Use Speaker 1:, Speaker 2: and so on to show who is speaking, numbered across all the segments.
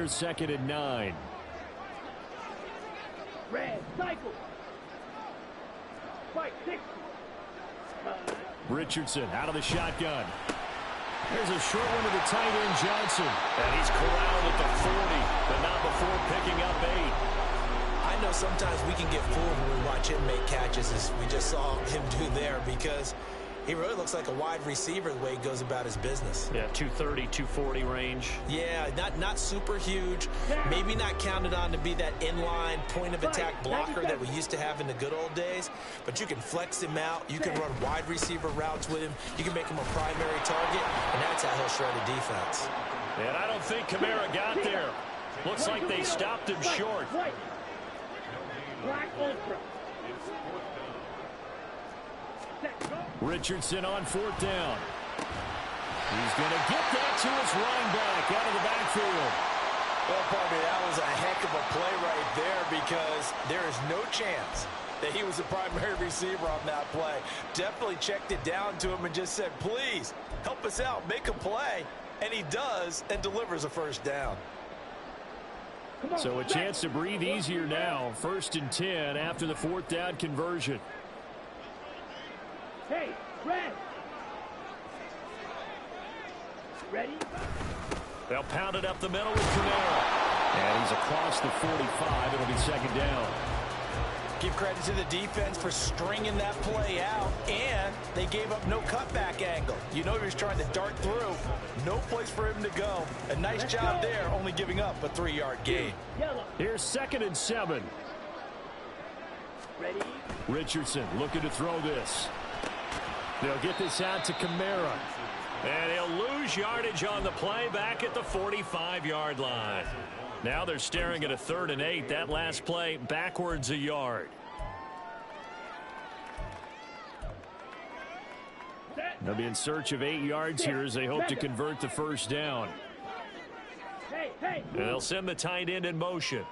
Speaker 1: Here's 2nd and 9.
Speaker 2: Red, cycle. Fight, 6.
Speaker 1: Richardson out of the shotgun. There's a short one to the tight end, Johnson. And he's corralled at the 40, but not before picking up 8.
Speaker 3: I know sometimes we can get fooled when we watch him make catches, as we just saw him do there, because he really looks like a wide receiver the way he goes about his business.
Speaker 1: Yeah, 230, 240 range.
Speaker 3: Yeah, not super huge. Maybe not counted on to be that inline point-of-attack blocker that we used to have in the good old days. But you can flex him out. You can run wide receiver routes with him. You can make him a primary target, and that's how he'll shred a defense.
Speaker 1: And I don't think Kamara got there. Looks like they stopped him short. Richardson on 4th down. He's going to get that to his running back out of the backfield.
Speaker 3: Well, pardon me, that was a heck of a play right there, because there is no chance that he was the primary receiver on that play. Definitely checked it down to him and just said, please, help us out, make a play. And he does, and delivers a 1st down.
Speaker 1: So a chance to breathe easier now. 1st and 10 after the 4th down conversion.
Speaker 2: Hey, Red. Ready?
Speaker 1: They'll pound it up the middle with Kamara. And he's across the 45. It'll be 2nd down.
Speaker 3: Give credit to the defense for stringing that play out, and they gave up no cutback angle. You know he was trying to dart through. No place for him to go. A nice job there, only giving up a 3-yard gain.
Speaker 1: Here's 2nd and 7.
Speaker 2: Ready?
Speaker 1: Richardson looking to throw this. They'll get this out to Kamara. And he'll lose yardage on the play back at the 45-yard line. Now they're staring at a 3rd and 8. That last play backwards a yard. They'll be in search of 8 yards here as they hope to convert the 1st down. And they'll send the tight end in motion.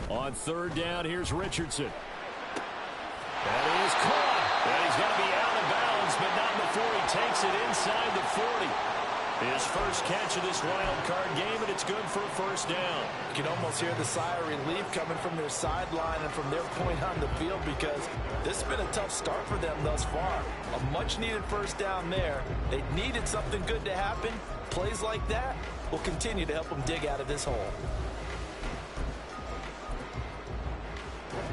Speaker 1: On 3rd down, here's Richardson. That is caught. And he's going to be out of bounds, but not before he takes it inside the 40. His first catch of this wild card game, and it's good for a 1st down.
Speaker 3: You can almost hear the sigh of relief coming from their sideline and from their point on the field, because this has been a tough start for them thus far. A much-needed 1st down there. They needed something good to happen. Plays like that will continue to help them dig out of this hole.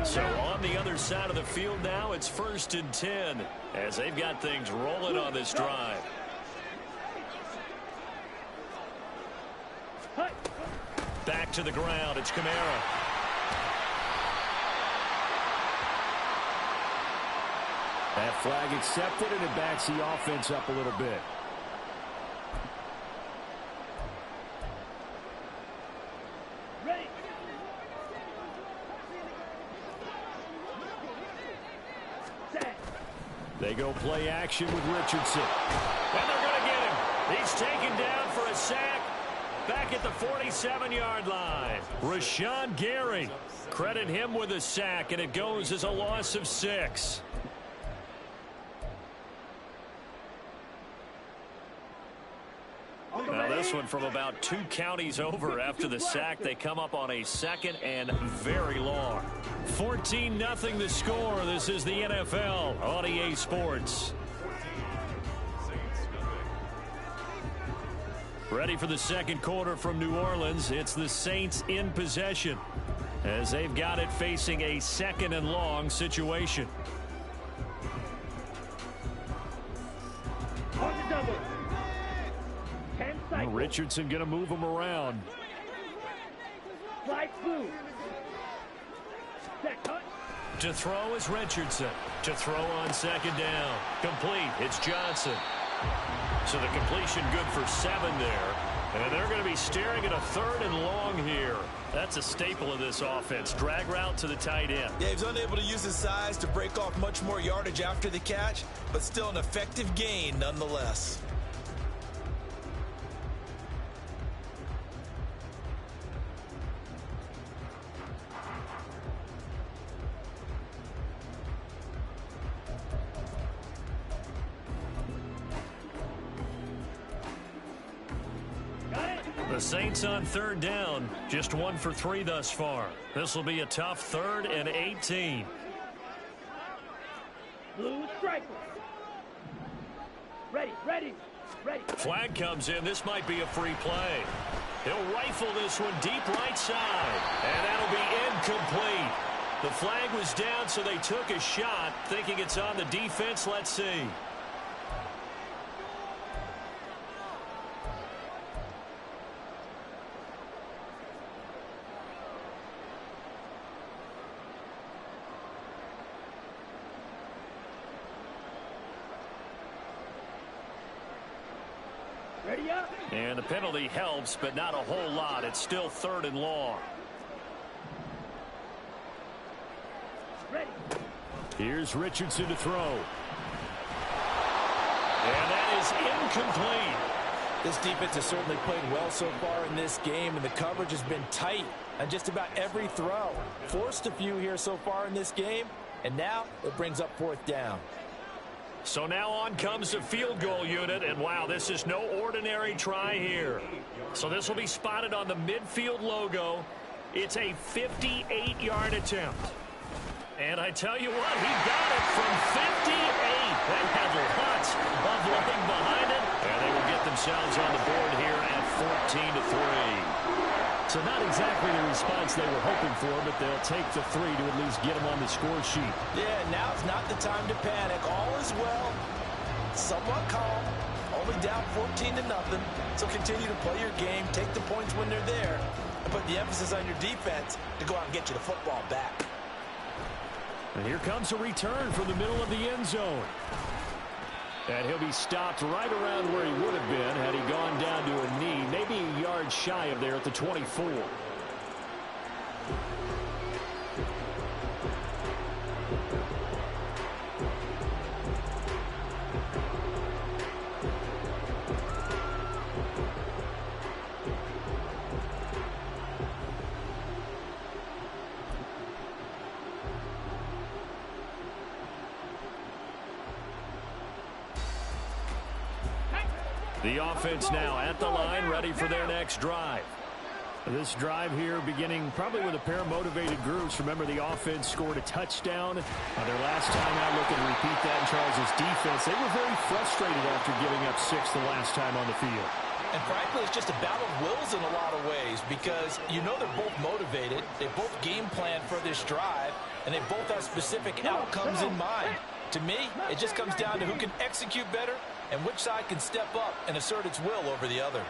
Speaker 1: So on the other side of the field now, it's 1st and 10 as they've got things rolling on this drive. Back to the ground, it's Kamara. That flag accepted, and it backs the offense up a little bit. They go play action with Richardson. And they're going to get him. He's taken down for a sack back at the 47-yard line. Rashawn Gary, credit him with a sack, and it goes as a loss of 6. Now this one from about 2 counties over. After the sack, they come up on a 2nd and very long. 14-0 the score. This is the NFL on EA Sports. Ready for the 2nd quarter from New Orleans. It's the Saints in possession as they've got it facing a 2nd and long situation. Richardson going to move him around. To throw is Richardson. To throw on 2nd down. Complete. It's Johnson. So the completion good for 7 there. And they're going to be staring at a 3rd and long here. That's a staple of this offense. Drag route to the tight end.
Speaker 3: Yeah, he's unable to use his size to break off much more yardage after the catch, but still an effective gain nonetheless.
Speaker 1: The Saints on third down, just 1 for 3 thus far. This will be a tough 3rd and 18.
Speaker 2: Blue striker. Ready, ready, ready.
Speaker 1: Flag comes in. This might be a free play. He'll rifle this one deep right side, and that'll be incomplete. The flag was down, so they took a shot, thinking it's on the defense. Let's see.
Speaker 2: Ready up.
Speaker 1: And the penalty helps, but not a whole lot. It's still 3rd and long.
Speaker 2: Ready.
Speaker 1: Here's Richardson to throw. And that is incomplete.
Speaker 3: This defense has certainly played well so far in this game, and the coverage has been tight on just about every throw. Forced a few here so far in this game, and now it brings up 4th down.
Speaker 1: So now on comes the field goal unit, and wow, this is no ordinary try here. So this will be spotted on the midfield logo. It's a 58-yard attempt. And I tell you what, he got it from 58. They had lots of leg behind it, and they will get themselves on the board here at 14-3. So not exactly the response they were hoping for, but they'll take the 3 to at least get them on the score sheet.
Speaker 3: Yeah, now's not the time to panic. All is well. Somewhat calm. Only down 14-0. So continue to play your game, take the points when they're there, and put the emphasis on your defense to go out and get you the football back.
Speaker 1: And here comes a return from the middle of the end zone. And he'll be stopped right around where he would have been had he gone down to a knee, maybe a yard shy of there at the 24. The offense now at the line, ready for their next drive. This drive here beginning probably with a pair of motivated groups. Remember, the offense scored a touchdown their last time out. Looking to repeat that in Charles' defense. They were very frustrated after giving up 6 the last time on the field.
Speaker 3: And frankly, it's just a battle of wills in a lot of ways because you know they're both motivated. They both game plan for this drive, and they both have specific outcomes in mind. To me, it just comes down to who can execute better and which side can step up and assert its will over the other.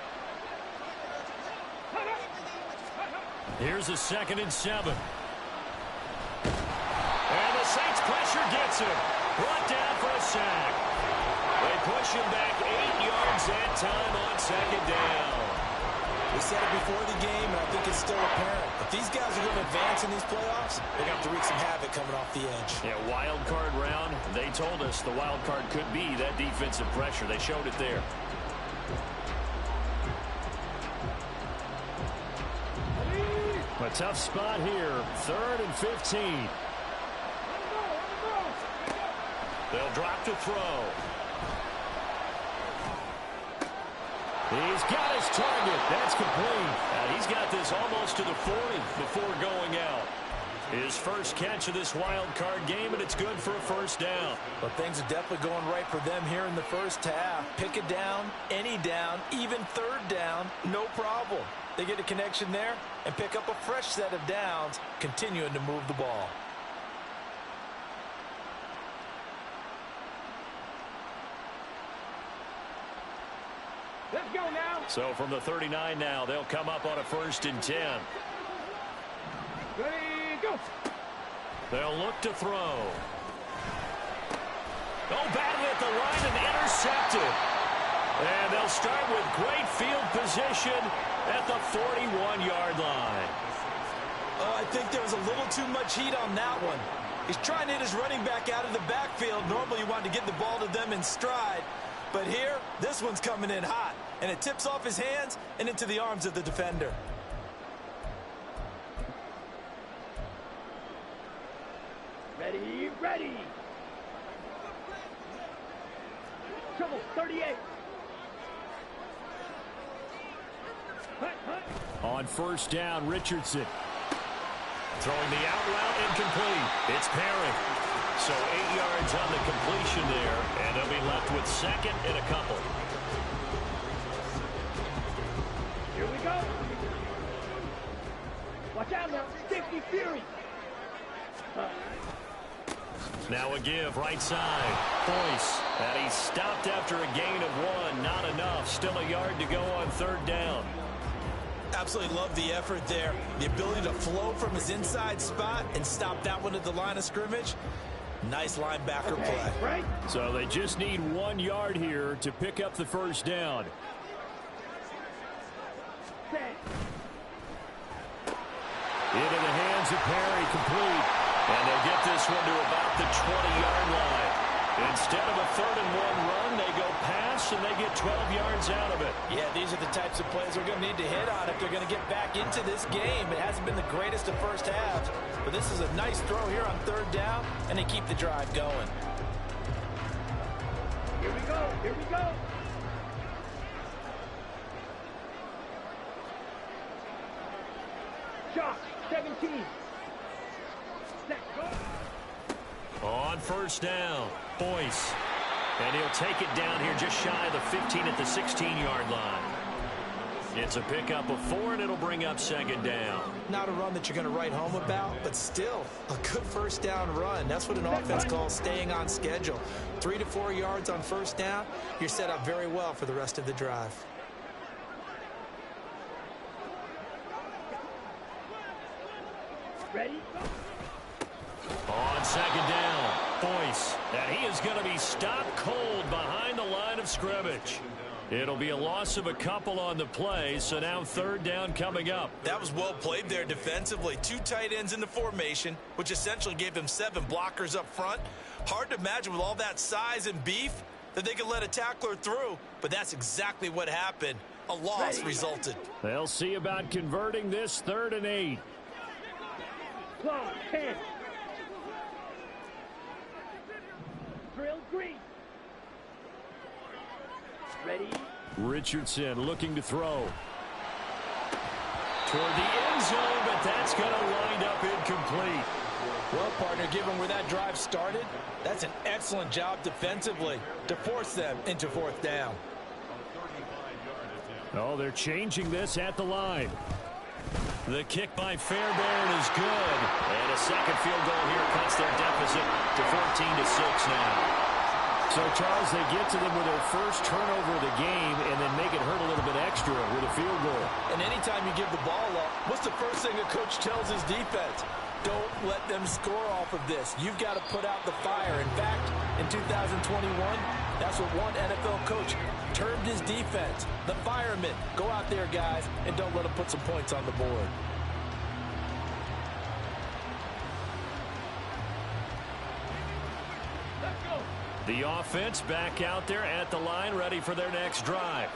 Speaker 1: Here's a 2nd and 7. And the Saints pressure gets him. Brought down for a sack. They push him back 8 yards that time on 2nd down.
Speaker 3: We said it before the game, and I think it's still apparent. If these guys are going to advance in these playoffs, they're going to have to wreak some havoc coming off the edge.
Speaker 1: Yeah, wild card round. They told us the wild card could be that defensive pressure. They showed it there. A tough spot here. 3rd and 15. They'll drop to throw. He's got his target. That's complete. He's got this almost to the 40 before going out. His first catch of this wild card game, and it's good for a 1st down.
Speaker 3: But things are definitely going right for them here in the first half. Pick a down, any down, even 3rd down, no problem. They get a connection there and pick up a fresh set of downs, continuing to move the ball.
Speaker 2: Let's go now.
Speaker 1: So from the 39 now, they'll come up on a 1st and 10.
Speaker 2: Ready, go.
Speaker 1: They'll look to throw. Oh, batted at the line and intercepted. And they'll start with great field position at the 41-yard line.
Speaker 3: Oh, I think there was a little too much heat on that one. He's trying to hit his running back out of the backfield. Normally you want to get the ball to them in stride. But here, this one's coming in hot. And it tips off his hands and into the arms of the defender.
Speaker 2: Ready, ready. Trouble, 38.
Speaker 1: On first down, Richardson. Throwing the out route incomplete. It's Perry. So 8 yards on the completion there, and they'll be left with second and a couple.
Speaker 2: Here we go. Watch out now. 50 Fury.
Speaker 1: Now a give, right side. Boyce. And he's stopped after a gain of 1. Not enough. Still a yard to go on third down.
Speaker 3: Absolutely love the effort there. The ability to flow from his inside spot and stop that one at the line of scrimmage. Nice linebacker play.
Speaker 2: Right.
Speaker 1: So they just need 1 yard here to pick up the first down.
Speaker 2: Set.
Speaker 1: Into the hands of Perry, complete. And they'll get this one to about the 20-yard line. Instead of a 3rd-and-1 run, they go pass, and they get 12 yards out of it.
Speaker 3: Yeah, these are the types of plays they're going to need to hit on if they're going to get back into this game. It hasn't been the greatest of first halves, but this is a nice throw here on third down, and they keep the drive going.
Speaker 2: Here we go. Here we go. Shot. 17. Set. Go.
Speaker 1: On first down, Boyce. And he'll take it down here just shy of the 15 at the 16-yard line. It's a pickup of 4, and it'll bring up second down.
Speaker 3: Not a run that you're going to write home about, but still a good first down run. That's what an offense calls staying on schedule. 3 to 4 yards on first down, you're set up very well for the rest of the drive.
Speaker 2: Ready?
Speaker 1: On second down, Boyce. And he is going to be stopped cold behind the line of scrimmage. It'll be a loss of a couple on the play, so now third down coming up.
Speaker 3: That was well played there defensively. 2 tight ends in the formation, which essentially gave them 7 blockers up front. Hard to imagine with all that size and beef that they could let a tackler through, but that's exactly what happened. A loss resulted.
Speaker 1: They'll see about converting this 3rd and 8.
Speaker 2: Clock. 10. Drill green. Ready?
Speaker 1: Richardson looking to throw. Toward the end zone, but that's going to wind up incomplete.
Speaker 3: Well, partner, given where that drive started, that's an excellent job defensively to force them into 4th down.
Speaker 1: Oh, they're changing this at the line. The kick by Fairbairn is good. And a second field goal here cuts their deficit to 14-6 now. So, Charles, they get to them with their first turnover of the game and then make it hurt a little bit extra with a field goal.
Speaker 3: And anytime you give the ball up, what's the first thing a coach tells his defense? Don't let them score off of this. You've got to put out the fire. In fact, in 2021, that's what one NFL coach termed his defense. The firemen. Go out there, guys, and don't let them put some points on the board.
Speaker 1: The offense back out there at the line, ready for their next drive.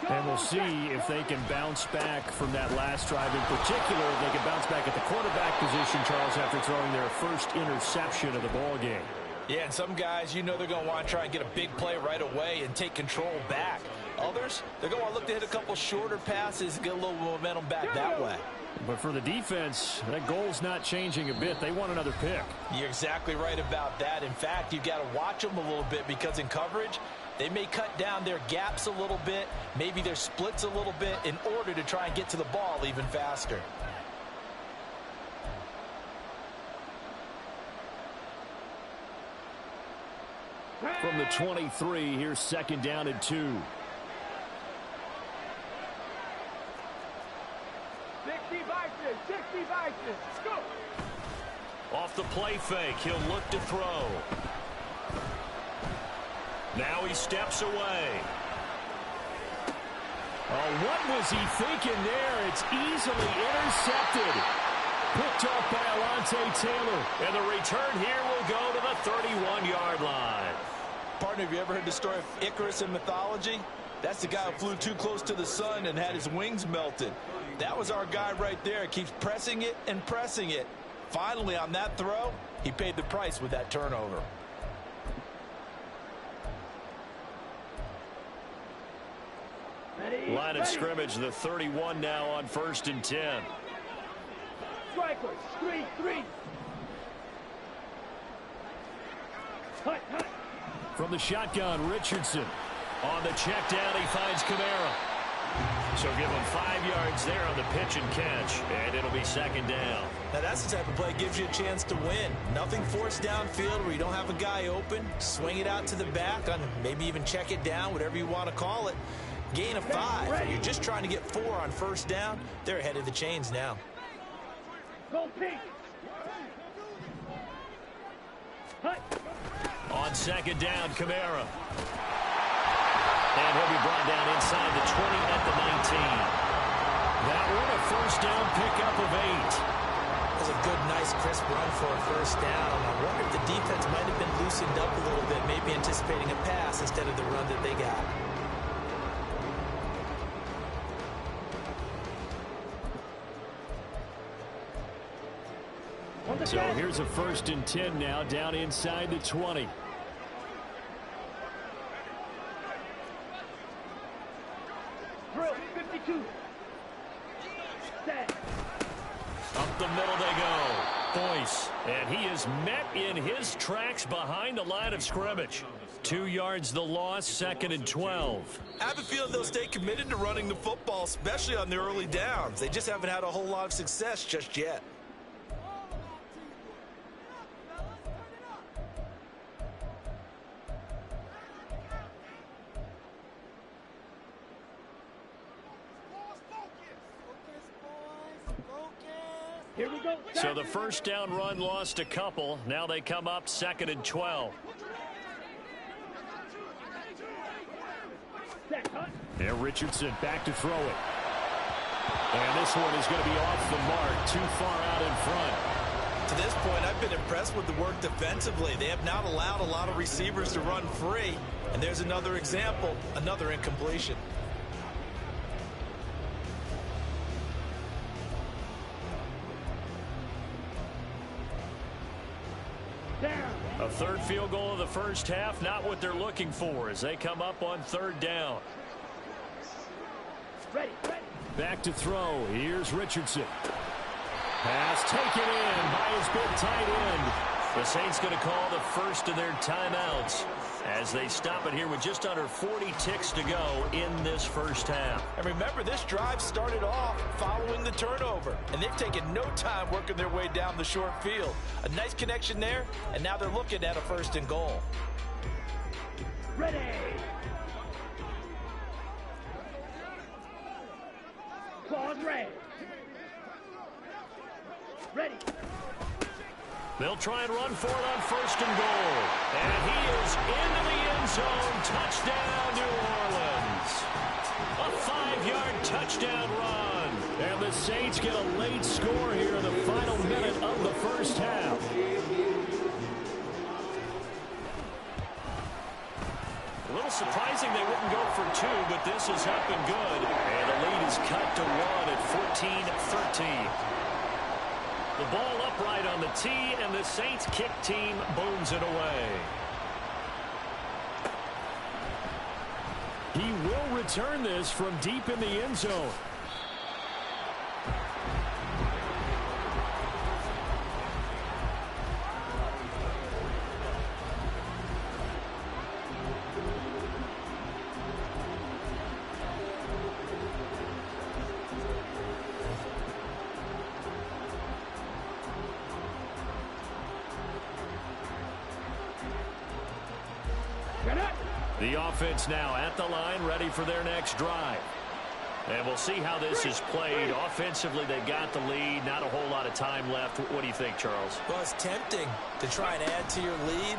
Speaker 1: And we'll see if they can bounce back from that last drive. In particular, if they can bounce back at the quarterback position, Charles, after throwing their first interception of the ball game.
Speaker 3: Yeah, and some guys, you know they're going to want to try and get a big play right away and take control back. Others, they're going to want to look to hit a couple shorter passes, get a little momentum back that way.
Speaker 1: But for the defense, that goal's not changing a bit. They want another pick.
Speaker 3: You're exactly right about that. In fact, you've got to watch them a little bit because in coverage, they may cut down their gaps a little bit, maybe their splits a little bit in order to try and get to the ball even faster.
Speaker 1: From the 23, here's 2nd down and 2.
Speaker 2: 60 Vikings. 60 Vikings. Go.
Speaker 1: Off the play fake, he'll look to throw. Now he steps away. Oh, what was he thinking there? It's easily intercepted. Picked off by Alontae Taylor. And the return here will go to the 31-yard line.
Speaker 3: Partner, have you ever heard the story of Icarus in mythology? That's the guy who flew too close to the sun and had his wings melted. That was our guy right there. Keeps pressing it and pressing it. Finally, on that throw, he paid the price with that turnover.
Speaker 2: Ready?
Speaker 1: Line of scrimmage, the 31 now on 1st and 10.
Speaker 2: Strikers, screen 3. Hut, hut.
Speaker 1: From the shotgun, Richardson. On the check down, he finds Kamara. So give him 5 yards there on the pitch and catch, and it'll be 2nd down.
Speaker 3: Now that's the type of play that gives you a chance to win. Nothing forced downfield where you don't have a guy open. Swing it out to the back, on maybe even check it down, whatever you want to call it. Gain of 5. You're just trying to get 4 on 1st down. They're ahead of the chains now.
Speaker 2: Go pink. Hut.
Speaker 1: On 2nd down, Kamara. And he'll be brought down inside the 20 at the 19. That one a 1st down pickup of 8.
Speaker 3: That's a good, nice, crisp run for a 1st down. I wonder if the defense might have been loosened up a little bit, maybe anticipating a pass instead of the run that they got.
Speaker 1: So here's a 1st and 10 now, down inside the 20.
Speaker 2: Drill 52. Set.
Speaker 1: Up the middle they go. Boyce. And he is met in his tracks behind the line of scrimmage. 2 yards the loss, 2nd and 12.
Speaker 3: I have a feeling they'll stay committed to running the football, especially on the early downs. They just haven't had a whole lot of success just yet.
Speaker 2: Here we go.
Speaker 1: So the 1st down run lost a couple. Now they come up 2nd and 12.
Speaker 2: Set, hut.
Speaker 1: And Richardson back to throw it. And this one is going to be off the mark, too far out in front.
Speaker 3: To this point, I've been impressed with the work defensively. They have not allowed a lot of receivers to run free. And there's another example, another incompletion.
Speaker 1: A 3rd field goal of the 1st half, not what they're looking for as they come up on 3rd down.
Speaker 2: Ready, ready.
Speaker 1: Back to throw. Here's Richardson. Pass taken in by his big tight end. The Saints going to call the 1st of their timeouts as they stop it here with just under 40 ticks to go in this 1st half.
Speaker 3: And remember, this drive started off following the turnover, and they've taken no time working their way down the short field. A nice connection there, and now they're looking at a 1st and goal.
Speaker 2: Ready. Claws ready. Ready.
Speaker 1: They'll try and run for it on 1st and goal. And he is into the end zone. Touchdown, New Orleans. A 5-yard touchdown run. And the Saints get a late score here in the final minute of the 1st half. A little surprising they wouldn't go for 2, but this is up and good. And the lead is cut to 1 at 14-13. The ball upright on the tee, and the Saints kick team booms it away. He will return this from deep in the end zone. The offense now at the line, ready for their next drive. And we'll see how this is played. Offensively, they got the lead. Not a whole lot of time left. What do you think, Charles?
Speaker 3: Well, it's tempting to try and add to your lead,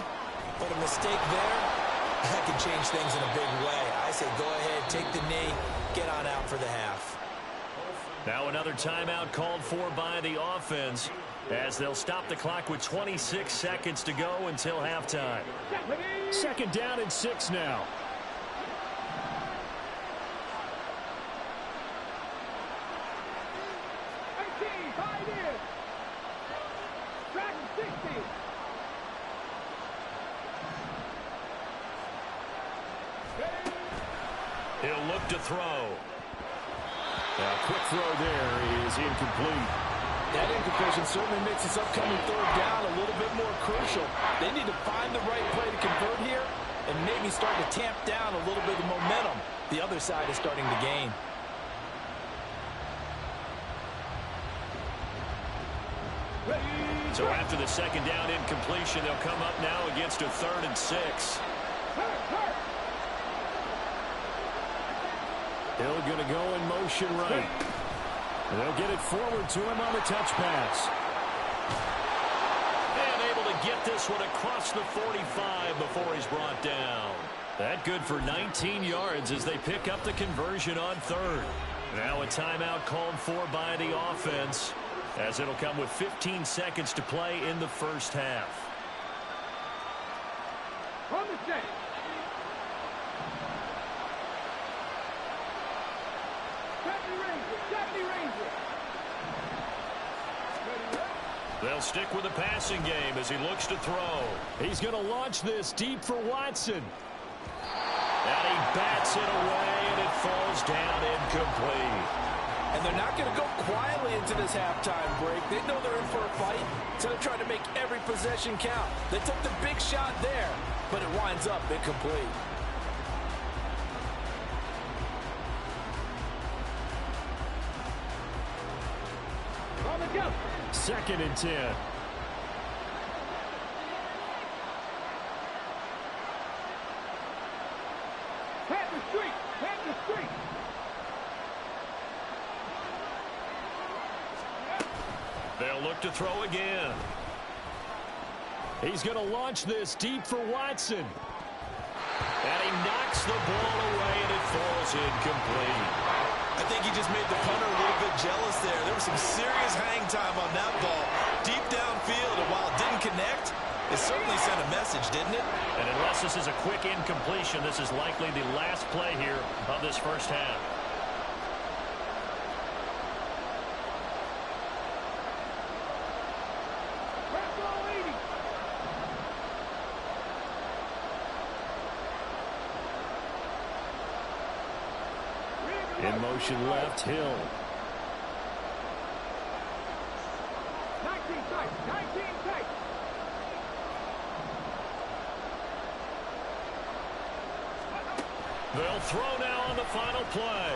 Speaker 3: but a mistake there, that can change things in a big way. I say go ahead, take the knee, get on out for the half.
Speaker 1: Now another timeout called for by the offense as they'll stop the clock with 26 seconds to go until halftime. 2nd down and 6 now. He'll look to throw.
Speaker 4: A quick throw there is incomplete.
Speaker 3: That incompletion certainly makes this upcoming third down a little bit more crucial. They need to find the right play to convert here and maybe start to tamp down a little bit of momentum the other side is starting to gain.
Speaker 1: So after the second down incompletion, they'll come up now against a 3rd and 6.
Speaker 4: Hill going to go in motion right. They'll get it forward to him on the touch pass.
Speaker 1: And able to get this one across the 45 before he's brought down. That good for 19 yards as they pick up the conversion on 3rd. Now a timeout called for by the offense, as it'll come with 15 seconds to play in the first half.
Speaker 2: On the set.
Speaker 1: They'll stick with the passing game as he looks to throw.
Speaker 4: He's going to launch this deep for Watson.
Speaker 1: And he bats it away, and it falls down incomplete.
Speaker 3: And they're not going to go quietly into this halftime break. They know they're in for a fight, so they're trying to make every possession count. They took the big shot there, but it winds up incomplete.
Speaker 2: On the jump.
Speaker 4: 2nd and 10.
Speaker 2: Pat the street. Pat the street.
Speaker 1: They'll look to throw again.
Speaker 4: He's going to launch this deep for Watson.
Speaker 1: And he knocks the ball away, and it falls incomplete.
Speaker 3: I think he just made the punter a little bit jealous there. There was some serious hang time on that ball. Deep downfield, and while it didn't connect, it certainly sent a message, didn't it?
Speaker 1: And unless this is a quick incompletion, this is likely the last play here of this first half.
Speaker 4: In motion left, Hill.
Speaker 2: 19 tight. 19 tight.
Speaker 1: They'll throw now on the final play.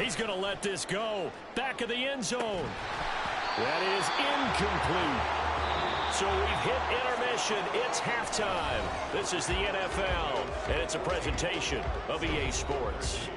Speaker 4: He's going to let this go. Back of the end zone. That is incomplete.
Speaker 1: So we've hit intermission. It's halftime. This is the NFL, and it's a presentation of EA Sports.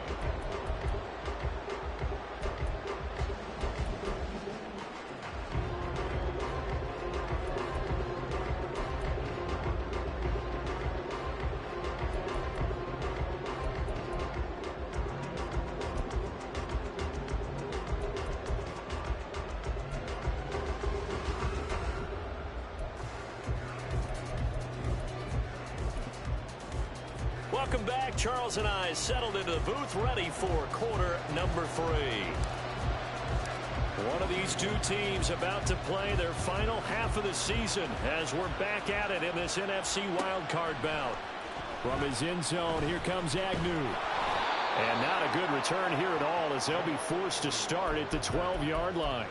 Speaker 1: Welcome back. Charles and I settled into the booth, ready for quarter number 3. One of these two teams about to play their final half of the season as we're back at it in this NFC wildcard bout.
Speaker 4: From his end zone, here comes Agnew.
Speaker 1: And not a good return here at all as they'll be forced to start at the 12-yard line.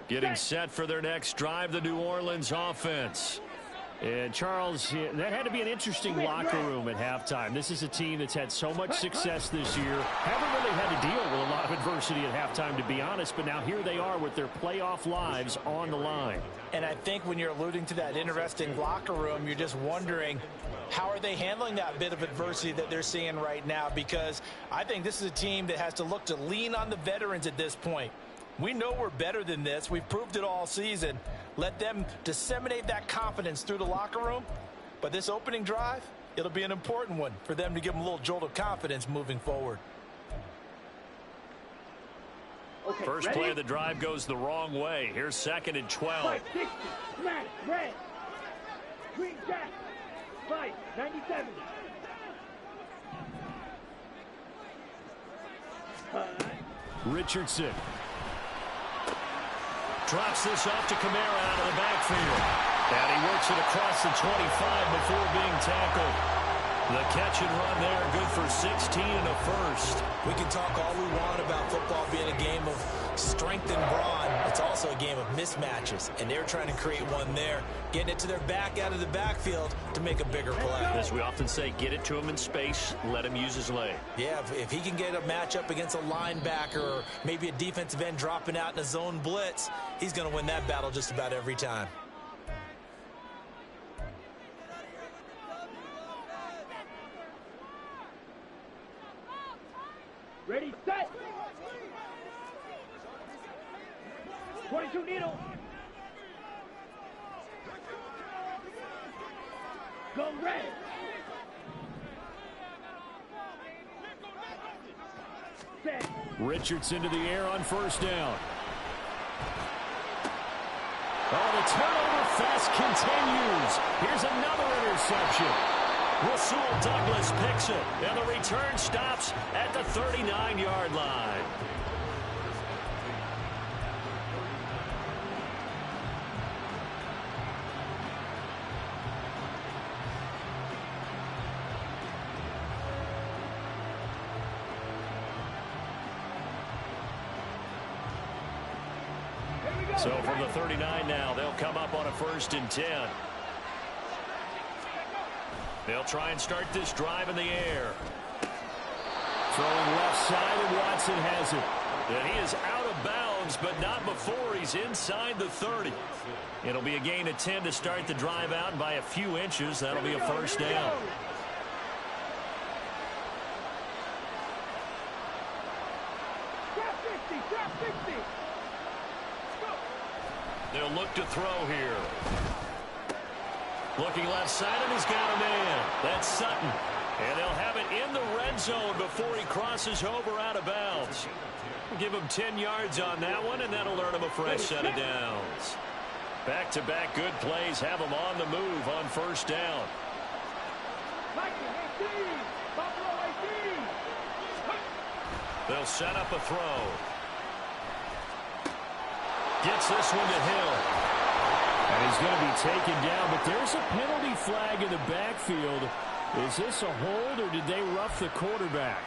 Speaker 1: Getting set for their next drive, the New Orleans offense.
Speaker 4: And Charles, that had to be an interesting locker room at halftime. This is a team that's had so much success this year. Haven't really had to deal with a lot of adversity at halftime, to be honest. But now here they are with their playoff lives on the line.
Speaker 3: And I think when you're alluding to that interesting locker room, you're just wondering, how are they handling that bit of adversity that they're seeing right now? Because I think this is a team that has to look to lean on the veterans at this point. We know we're better than this. We've proved it all season. Let them disseminate that confidence through the locker room. But this opening drive, it'll be an important one for them to give them a little jolt of confidence moving forward.
Speaker 2: Okay,
Speaker 1: First
Speaker 2: ready?
Speaker 1: play of the drive goes the wrong way. Here's 2nd and 12.
Speaker 2: 60. Smash. Red. Green jacket.
Speaker 4: Richardson. Drops this off to Kamara out of the backfield. And he works it across the 25 before being tackled. The catch and run there, good for 16 and a first.
Speaker 3: We can talk all we want about football being a game of strength and brawn. It's also a game of mismatches, and they're trying to create one there, getting it to their back out of the backfield to make a bigger play.
Speaker 1: As we often say, get it to him in space, let him use his leg.
Speaker 3: Yeah, if he can get a matchup against a linebacker or maybe a defensive end dropping out in a zone blitz, he's going to win that battle just about every time.
Speaker 2: Ready, set. 22 needle. Go red. Set.
Speaker 4: Richardson to the air on first down. Oh, the turnover fest continues. Here's another interception. Rasul Douglas picks it, and the return stops at the 39-yard line. So from the 39 now, they'll come up on a 1st and 10. They'll try and start this drive in the air. Throwing left side, and Watson has it. And he is out of bounds, but not before he's inside the 30. It'll be a gain of 10 to start the drive out, and by a few inches, that'll be a 1st down.
Speaker 2: Trap 60, trap 60.
Speaker 1: They'll look to throw here. Looking left side, and he's got a man. That's Sutton. And they'll have it in the red zone before he crosses over out of bounds. Give him 10 yards on that one, and that'll earn him a fresh set of downs. Back-to-back good plays have him on the move on 1st down. They'll set up a throw. Gets this one to Hill. And he's going to be taken down, but there's a penalty flag in the backfield. Is this a hold, or did they rough the quarterback?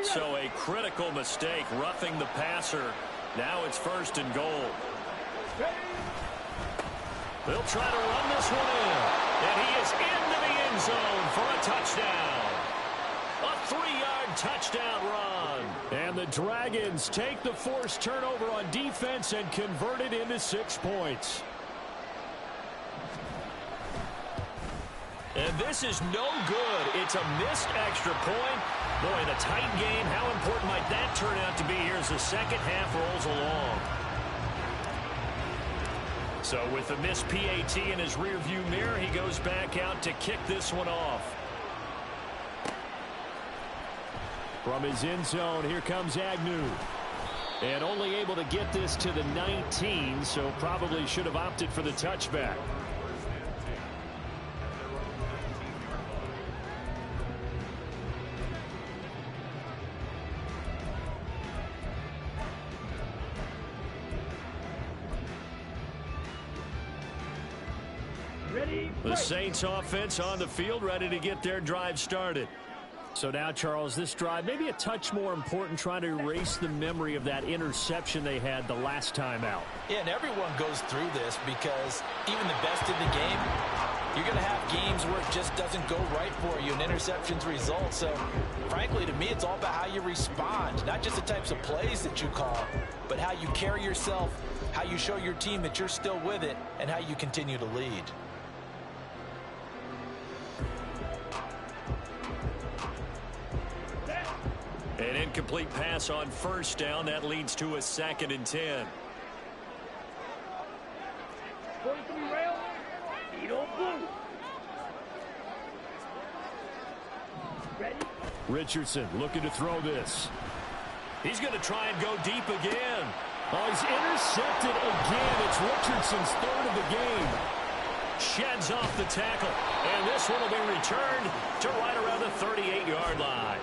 Speaker 1: So a critical mistake, roughing the passer. Now it's 1st and goal. They'll try to run this one in. And he is into the end zone for a touchdown. A 3-yard touchdown run. And the Dragons take the forced turnover on defense and convert it into 6 points. And this is no good. It's a missed extra point. Boy, in a tight game, how important might that turn out to be here as the second half rolls along? So with the missed PAT in his rearview mirror, he goes back out to kick this one off. From his end zone, here comes Agnew. And only able to get this to the 19, so probably should have opted for the touchback. The Saints offense on the field, ready to get their drive started. So now, Charles, this drive maybe a touch more important, trying to erase the memory of that interception they had the last time out.
Speaker 3: Yeah, and everyone goes through this because even the best in the game, you're going to have games where it just doesn't go right for you, and interceptions result. So, frankly, to me, it's all about how you respond, not just the types of plays that you call, but how you carry yourself, how you show your team that you're still with it, and how you continue to lead.
Speaker 1: An incomplete pass on 1st down. That leads to a 2nd and 10.
Speaker 2: 43 rail. Edo blue. Ready?
Speaker 4: Richardson looking to throw this.
Speaker 1: He's going to try and go deep again.
Speaker 4: Oh, he's intercepted again. It's Richardson's third of the game.
Speaker 1: Sheds off the tackle. And this one will be returned to right around the 38-yard line.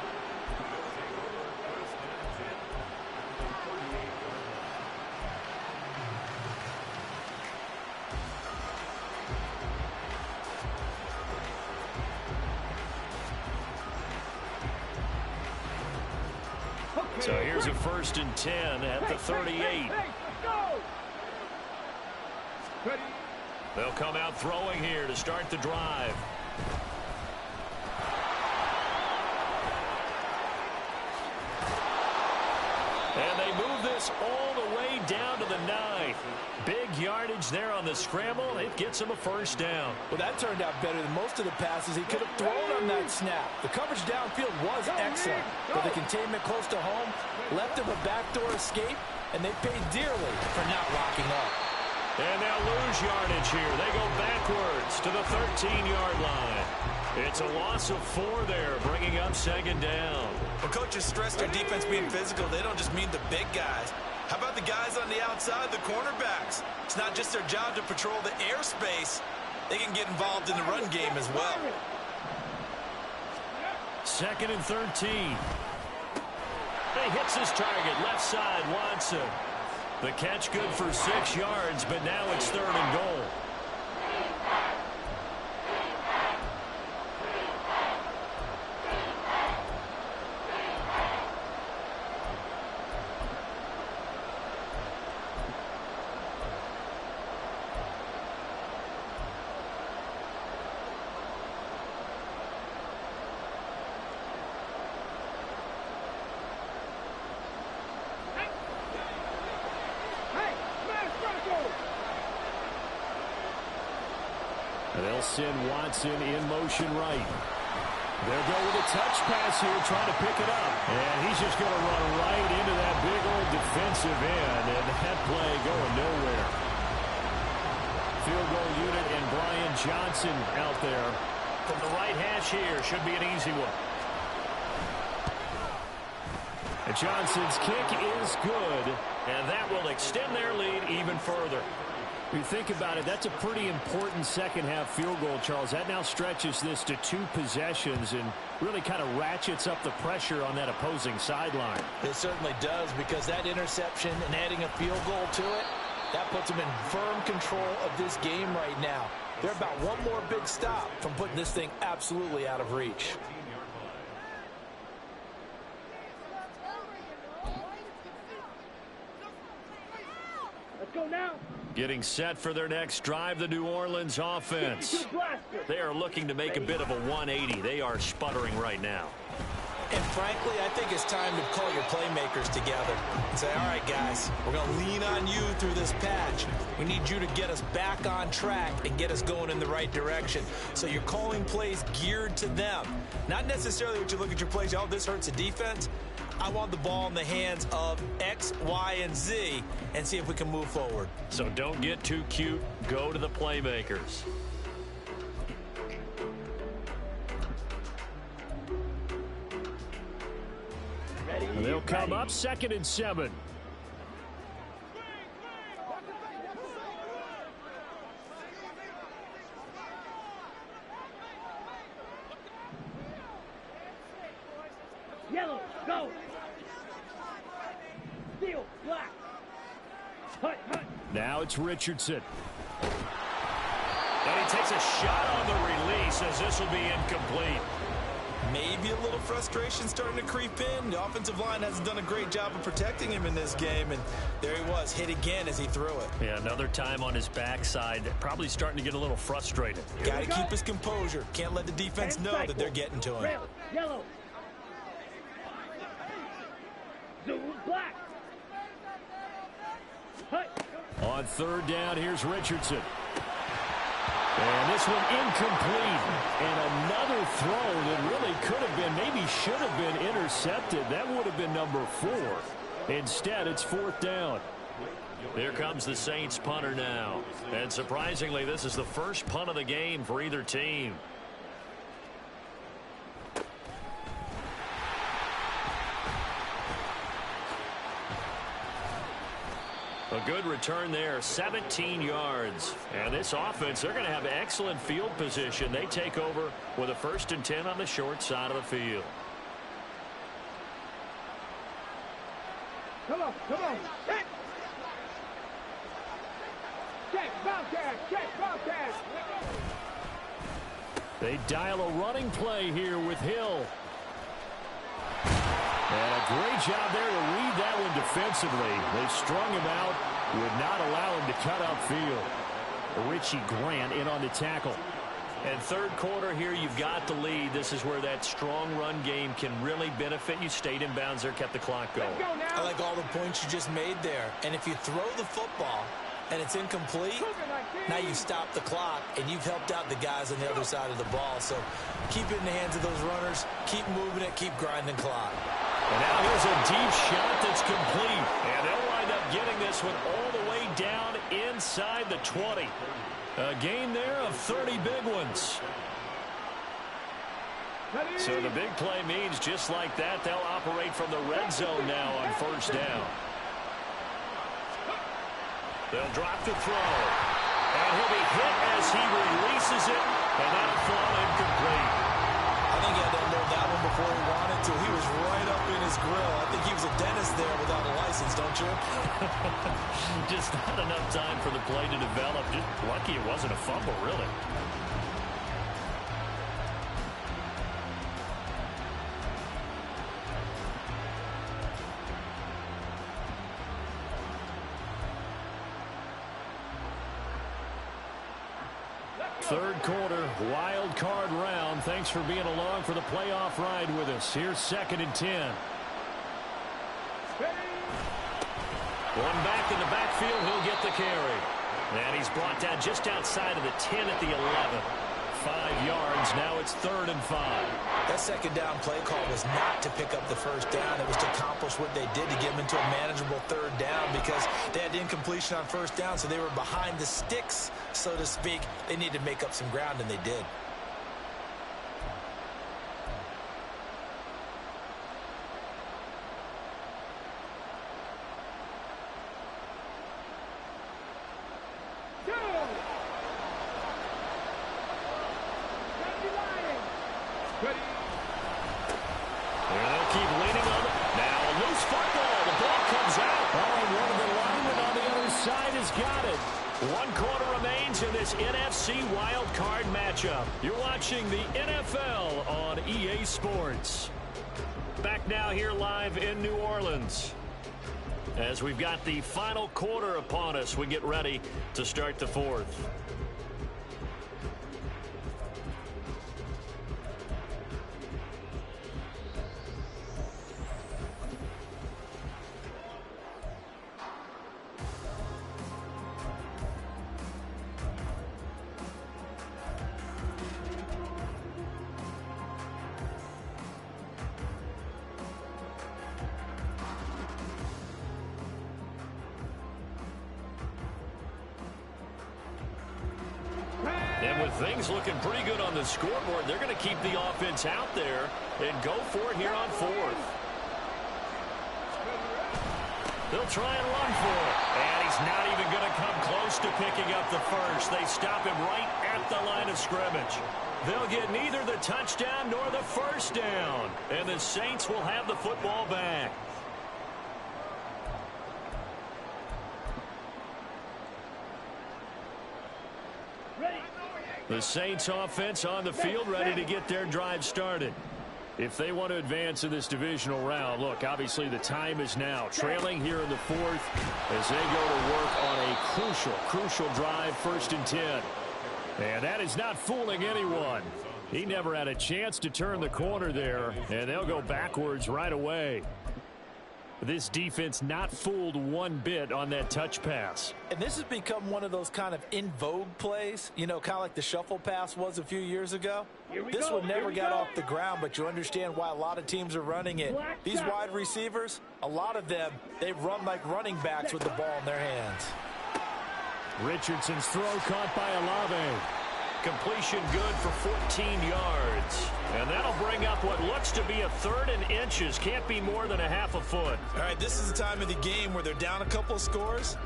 Speaker 1: So here's a 1st and 10 at the 38.
Speaker 2: Let's go! Ready?
Speaker 1: They'll come out throwing here to start the drive. And they move this all the way down to the 9. Big yardage there on the scramble. It gets him a 1st down.
Speaker 3: Well, that turned out better than most of the passes he could have thrown on that snap. The coverage downfield was excellent, but the containment close to home left him a backdoor escape, and they paid dearly for not locking up.
Speaker 1: And they'll lose yardage here. They go backwards to the 13-yard line. It's a loss of 4 there, bringing up 2nd down.
Speaker 3: When coaches stress their defense being physical, they don't just mean the big guys. How about the guys on the outside, the cornerbacks? It's not just their job to patrol the airspace. They can get involved in the run game as well.
Speaker 1: 2nd and 13. He hits his target, left side, Watson. The catch good for 6 yards, but now it's 3rd and goal.
Speaker 4: They'll send Watson in motion right. They'll go with a touch pass here, trying to pick it up. And he's just going to run right into that big old defensive end, and that play going nowhere. Field goal unit and Brian Johnson out there.
Speaker 1: From the right hash here, should be an easy one.
Speaker 4: And Johnson's kick is good.
Speaker 1: And that will extend their lead even further.
Speaker 4: When you think about it, that's a pretty important second-half field goal, Charles. That now stretches this to 2 possessions and really kind of ratchets up the pressure on that opposing sideline.
Speaker 3: It certainly does, because that interception and adding a field goal to it, that puts them in firm control of this game right now. They're about one more big stop from putting this thing absolutely out of reach.
Speaker 2: Let's go now.
Speaker 1: Getting set for their next drive, the New Orleans offense. They are looking to make a bit of a 180. They are sputtering right now.
Speaker 3: And frankly, I think it's time to call your playmakers together and say, all right, guys, we're going to lean on you through this patch. We need you to get us back on track and get us going in the right direction. So you're calling plays geared to them. Not necessarily what you look at your plays, oh, this hurts the defense. I want the ball in the hands of X, Y, and Z and see if we can move forward.
Speaker 1: So don't get too cute. Go to the playmakers.
Speaker 4: And they'll come up 2nd and 7.
Speaker 2: Yellow, go. Steel, black. Hut, hut.
Speaker 4: Now it's Richardson.
Speaker 1: And he takes a shot on the release as this will be incomplete.
Speaker 3: Maybe a little frustration starting to creep in. The offensive line hasn't done a great job of protecting him in this game, and there he was, hit again as he threw it.
Speaker 1: Yeah, another time on his backside, probably starting to get a little frustrated.
Speaker 3: Got to keep his composure. Can't let the defense know that they're getting to him.
Speaker 2: Rail, yellow. Zoom, black. Hut.
Speaker 4: On 3rd down, here's Richardson. And this one incomplete. And another throw that really could have been, maybe should have been intercepted. That would have been number 4. Instead, it's 4th down.
Speaker 1: Here comes the Saints punter now. And surprisingly, this is the first punt of the game for either team. A good return there, 17 yards. And this offense, they're going to have excellent field position. They take over with a 1st and 10 on the short side of the field.
Speaker 2: Come on, come on. Check. Check, Bobcat, check, Bobcat.
Speaker 4: They dial a running play here with Hill. And a great job there to read that one defensively. They strung him out, would not allow him to cut upfield. Richie Grant in on the tackle.
Speaker 1: And third quarter here, you've got the lead. This is where that strong run game can really benefit you. Stayed in bounds there, kept the clock going.
Speaker 3: I like all the points you just made there. And if you throw the football and it's incomplete, now you stop the clock, and you've helped out the guys on the other side of the ball. So keep it in the hands of those runners. Keep moving it. Keep grinding clock.
Speaker 1: And now here's a deep shot that's complete. And they'll wind up getting this one all the way down inside the 20. A gain there of 30 big ones. So the big play means just like that, they'll operate from the red zone now on 1st down. They'll drop to throw. And he'll be hit as he releases it. And that'll fall incomplete.
Speaker 3: I think he had to unload that one before he wanted to. He was right up in his grill. I think he was a dentist there without a license, don't you?
Speaker 1: Just not enough time for the play to develop. Just lucky it wasn't a fumble, really.
Speaker 4: Third quarter, wild card round. Thanks for being along for the playoff ride with us. Here's 2nd and 10.
Speaker 1: One back in the backfield, he'll get the carry. And he's brought down just outside of the 10 at the 11. 5 yards, now it's 3rd and 5.
Speaker 3: That 2nd down play call was not to pick up the 1st down. It was to accomplish what they did to get them into a manageable 3rd down because they had incompletion on 1st down, so they were behind the sticks, so to speak. They needed to make up some ground, and they did.
Speaker 1: NFC wild card matchup. You're watching the NFL on EA Sports. Back now here live in New Orleans. As we've got the final quarter upon us, we get ready to start the 4th. Things looking pretty good on the scoreboard. They're going to keep the offense out there and go for it here on 4th. They'll try and run for it. And he's not even going to come close to picking up the 1st. They stop him right at the line of scrimmage. They'll get neither the touchdown nor the 1st down. And the Saints will have the football back. The Saints offense on the field ready to get their drive started. If they want to advance in this divisional round, look, obviously the time is now. Trailing here in the 4th as they go to work on a crucial drive, 1st and 10. And that is not fooling anyone. He never had a chance to turn the corner there, and they'll go backwards right away. This defense not fooled one bit on that touch pass.
Speaker 3: And this has become one of those kind of in vogue plays, you know, kind of like the shuffle pass was a few years ago. This one never got off the ground, but you understand why a lot of teams are running it. These wide receivers, a lot of them, they run like running backs with the ball in their hands.
Speaker 4: Richardson's throw caught by Olave.
Speaker 1: Completion good for 14 yards. And that'll bring up what looks to be a 3rd and inches. Can't be more than a half a foot.
Speaker 3: All right, this is the time of the game where they're down a couple of scores.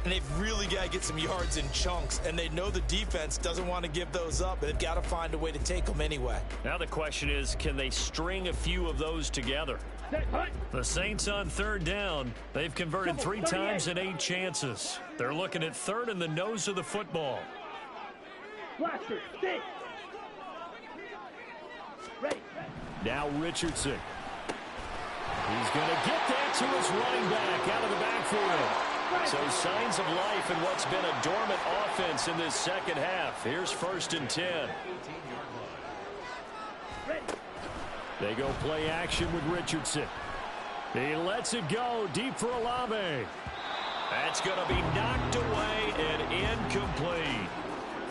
Speaker 3: and they've really got to get some yards in chunks, and they know the defense doesn't want to give those up, but they've got to find a way to take them anyway.
Speaker 1: Now the question is, can they string a few of those together? The Saints on third down. They've converted 3 times in 8 chances. They're looking at third in the nose of the football.
Speaker 2: Blaster, stay. Ready.
Speaker 4: Now Richardson. He's going to get that to his running back out of the backfield.
Speaker 1: So signs of life in what's been a dormant offense in this second half. Here's 1st and 10.
Speaker 4: They go play action with Richardson. He lets it go deep for Olave.
Speaker 1: That's going to be knocked away and incomplete.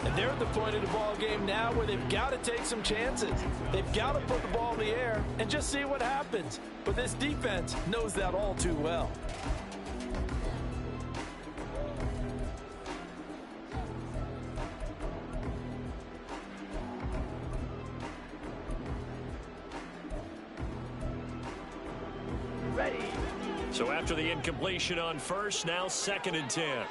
Speaker 3: And they're at the point of the ball game now where they've got to take some chances. They've got to put the ball in the air and just see what happens. But this defense knows that all too well.
Speaker 2: Ready.
Speaker 1: So after the incompletion on first, now 2nd and 10.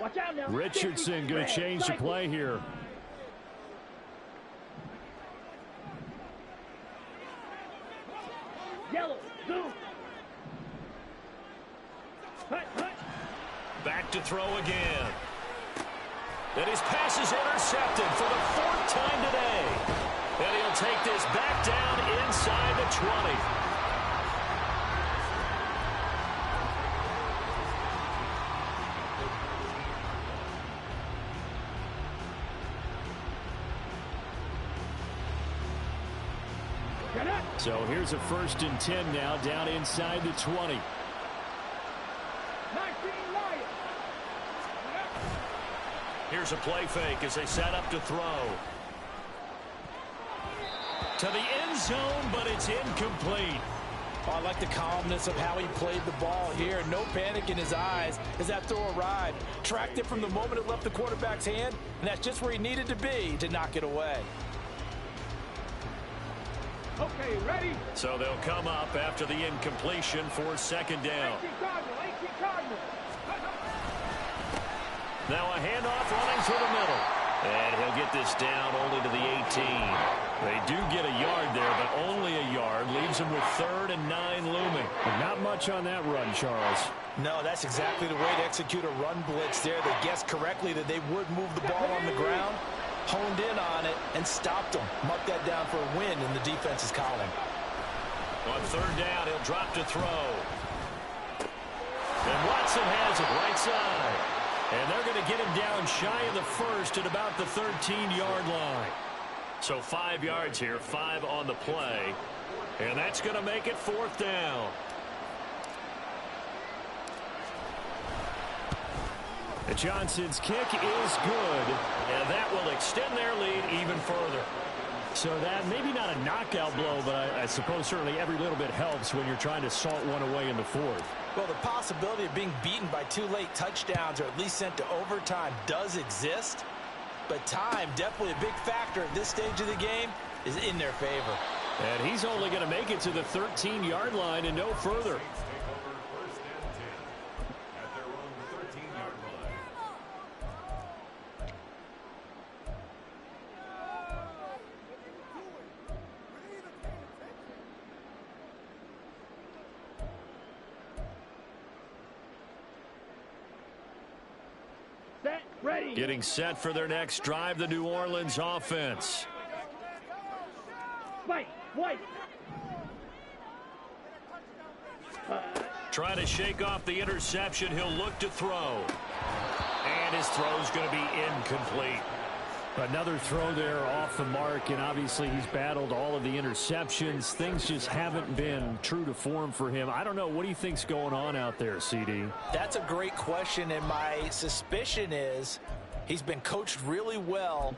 Speaker 2: Watch out now.
Speaker 4: Richardson going to change the play here.
Speaker 2: Yellow, zoom. Hut, hut.
Speaker 1: Back to throw again. And his pass is intercepted for the 4th time today. And he'll take this back down inside the 20.
Speaker 4: So here's a 1st and 10 now down inside the 20.
Speaker 1: Here's a play fake as they set up to throw. To the end zone, but it's incomplete.
Speaker 3: Oh, I like the calmness of how he played the ball here. No panic in his eyes as that throw arrived. Tracked it from the moment it left the quarterback's hand, and that's just where he needed to be to knock it away.
Speaker 2: Okay, ready?
Speaker 1: So they'll come up after the incompletion for 2nd down. Now a handoff running through the middle. And he'll get this down only to the 18. They do get a yard there, but only a yard. Leaves them with 3rd and 9 looming.
Speaker 4: But not much on that run, Charles.
Speaker 3: No, that's exactly the way to execute a run blitz there. They guessed correctly that they would move the ball on the ground, honed in on it, and stopped them. Marked that down for a win in the defense's column.
Speaker 1: On 3rd down, he'll drop to throw. And Watson has it right side. And they're going to get him down shy of the 1st at about the 13-yard line. So 5 yards here, 5 on the play. And that's going to make it 4th down.
Speaker 4: And Johnson's kick is good.
Speaker 1: And that will extend their lead even further.
Speaker 4: So that maybe not a knockout blow, but I suppose certainly every little bit helps when you're trying to salt one away in the 4th.
Speaker 3: Well, the possibility of being beaten by 2 late touchdowns or at least sent to overtime does exist. But time, definitely a big factor at this stage of the game, is in their favor.
Speaker 4: And he's only going to make it to the 13-yard line and no further.
Speaker 2: Ready.
Speaker 1: Getting set for their next drive, the New Orleans offense.
Speaker 2: White.
Speaker 1: Trying to shake off the interception. He'll look to throw. And his throw's going to be incomplete.
Speaker 4: Another throw there off the mark, and obviously he's battled all of the interceptions. Things just haven't been true to form for him. I don't know. What do you think's going on out there, CD?
Speaker 3: That's a great question, and my suspicion is he's been coached really well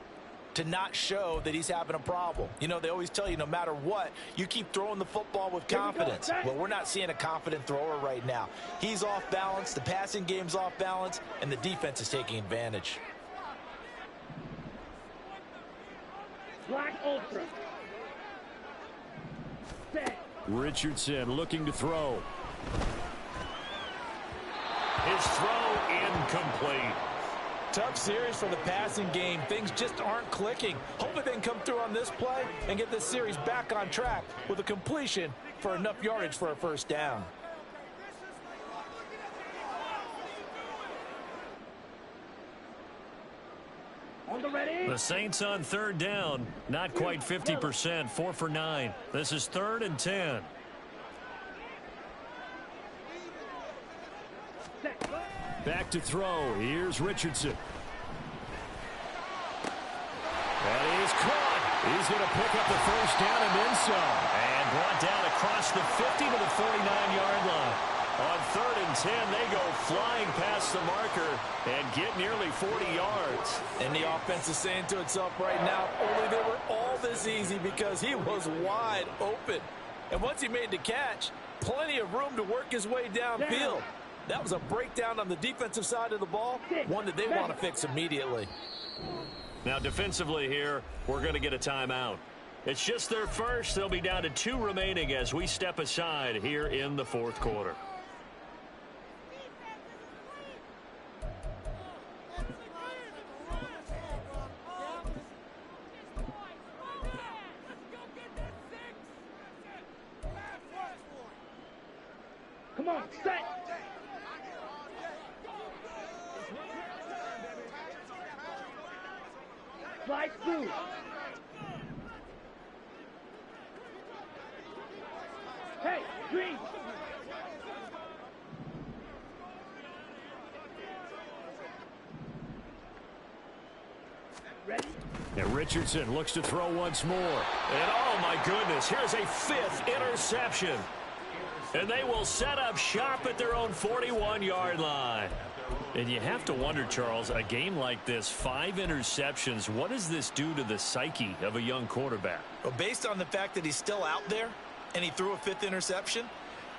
Speaker 3: to not show that he's having a problem. You know, they always tell you no matter what, you keep throwing the football with confidence. Well, we're not seeing a confident thrower right now. He's off balance, the passing game's off balance, and the defense is taking advantage.
Speaker 2: Black Ultra. Set.
Speaker 4: Richardson looking to throw.
Speaker 1: His throw incomplete.
Speaker 3: Tough series for the passing game. Things just aren't clicking. Hopefully they can come through on this play and get this series back on track with a completion for enough yardage for a first down.
Speaker 2: On the ready.
Speaker 1: The Saints on third down. Not quite 50%. 4 for 9. This is 3rd and 10.
Speaker 4: Back to throw. Here's Richardson. And he's caught. He's going to pick up the first down and then some.
Speaker 1: And brought down across the 50 to the 49-yard line. On 3rd and 10, they go flying past the marker and get nearly 40 yards.
Speaker 3: And the offense is saying to itself right now, only they were all this easy because he was wide open. And once he made the catch, plenty of room to work his way downfield. That was a breakdown on the defensive side of the ball, one that they want to fix immediately.
Speaker 1: Now defensively here, we're going to get a timeout. It's just their first. They'll be down to 2 remaining as we step aside here in the 4th quarter.
Speaker 2: Come on, set. Slide through. Hey, green. Ready?
Speaker 4: And Richardson looks to throw once more.
Speaker 1: And oh my goodness, here's a 5th interception. And they will set up shop at their own 41-yard line. And you have to wonder, Charles, a game like this, 5 interceptions, what does this do to the psyche of a young quarterback?
Speaker 3: Well, based on the fact that he's still out there and he threw a 5th interception,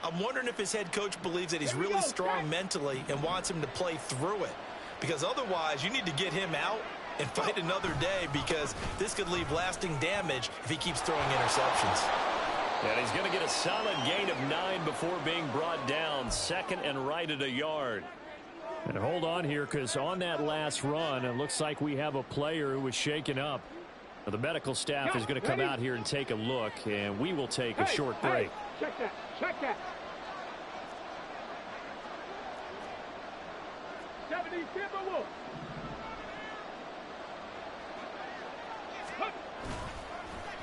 Speaker 3: I'm wondering if his head coach believes that he's really strong mentally and wants him to play through it. Because otherwise, you need to get him out and fight another day, because this could leave lasting damage if he keeps throwing interceptions.
Speaker 1: And he's going to get a solid gain of 9 before being brought down. 2nd and right at a yard.
Speaker 4: And hold on here, because on that last run, it looks like we have a player who was shaken up. Now, the medical staff is going to come out here and take a look, and we will take a short break.
Speaker 2: Hey, check that. Check that. 70 Timberwolves.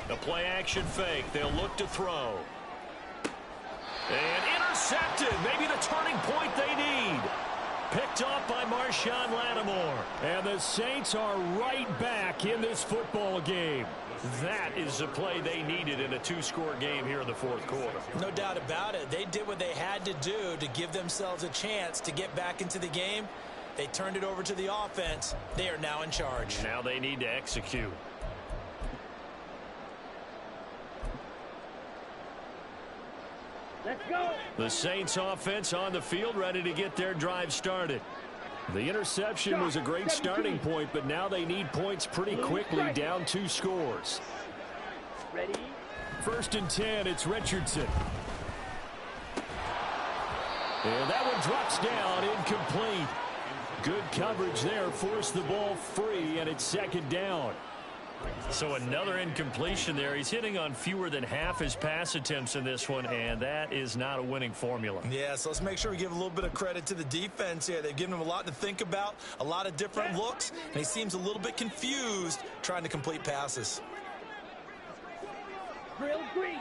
Speaker 1: The play action fake. They'll look to throw. And intercepted. Maybe the turning point they need. Picked off by Marshawn Lattimore.
Speaker 4: And the Saints are right back in this football game.
Speaker 1: That is the play they needed in a 2-score game here in the 4th quarter.
Speaker 3: No doubt about it. They did what they had to do to give themselves a chance to get back into the game. They turned it over to the offense. They are now in charge.
Speaker 1: Now they need to execute.
Speaker 2: Let's go.
Speaker 1: The Saints offense on the field, ready to get their drive started.
Speaker 4: The interception was a great starting point, but now they need points pretty quickly, down 2 scores.
Speaker 2: Ready?
Speaker 4: 1st and 10, it's Richardson. And that one drops down, incomplete. Good coverage there, forced the ball free, and it's 2nd down.
Speaker 1: So another incompletion there. He's hitting on fewer than half his pass attempts in this one, and that is not a winning formula.
Speaker 3: Yeah, so let's make sure we give a little bit of credit to the defense here. They've given him a lot to think about, a lot of different looks, and he seems a little bit confused trying to complete passes.
Speaker 2: Real green.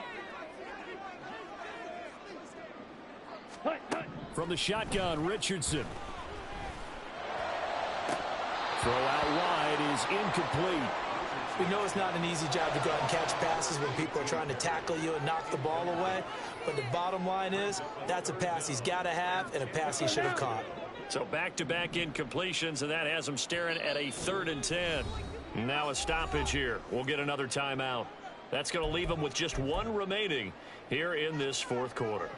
Speaker 2: Hut, hut.
Speaker 4: From the shotgun, Richardson. Throw out wide is incomplete.
Speaker 3: We know it's not an easy job to go out and catch passes when people are trying to tackle you and knock the ball away. But the bottom line is, that's a pass he's got to have and a pass he should have caught.
Speaker 1: So back-to-back incompletions, and that has him staring at a 3rd and 10. Now a stoppage here. We'll get another timeout. That's going to leave him with just 1 remaining here in this 4th quarter.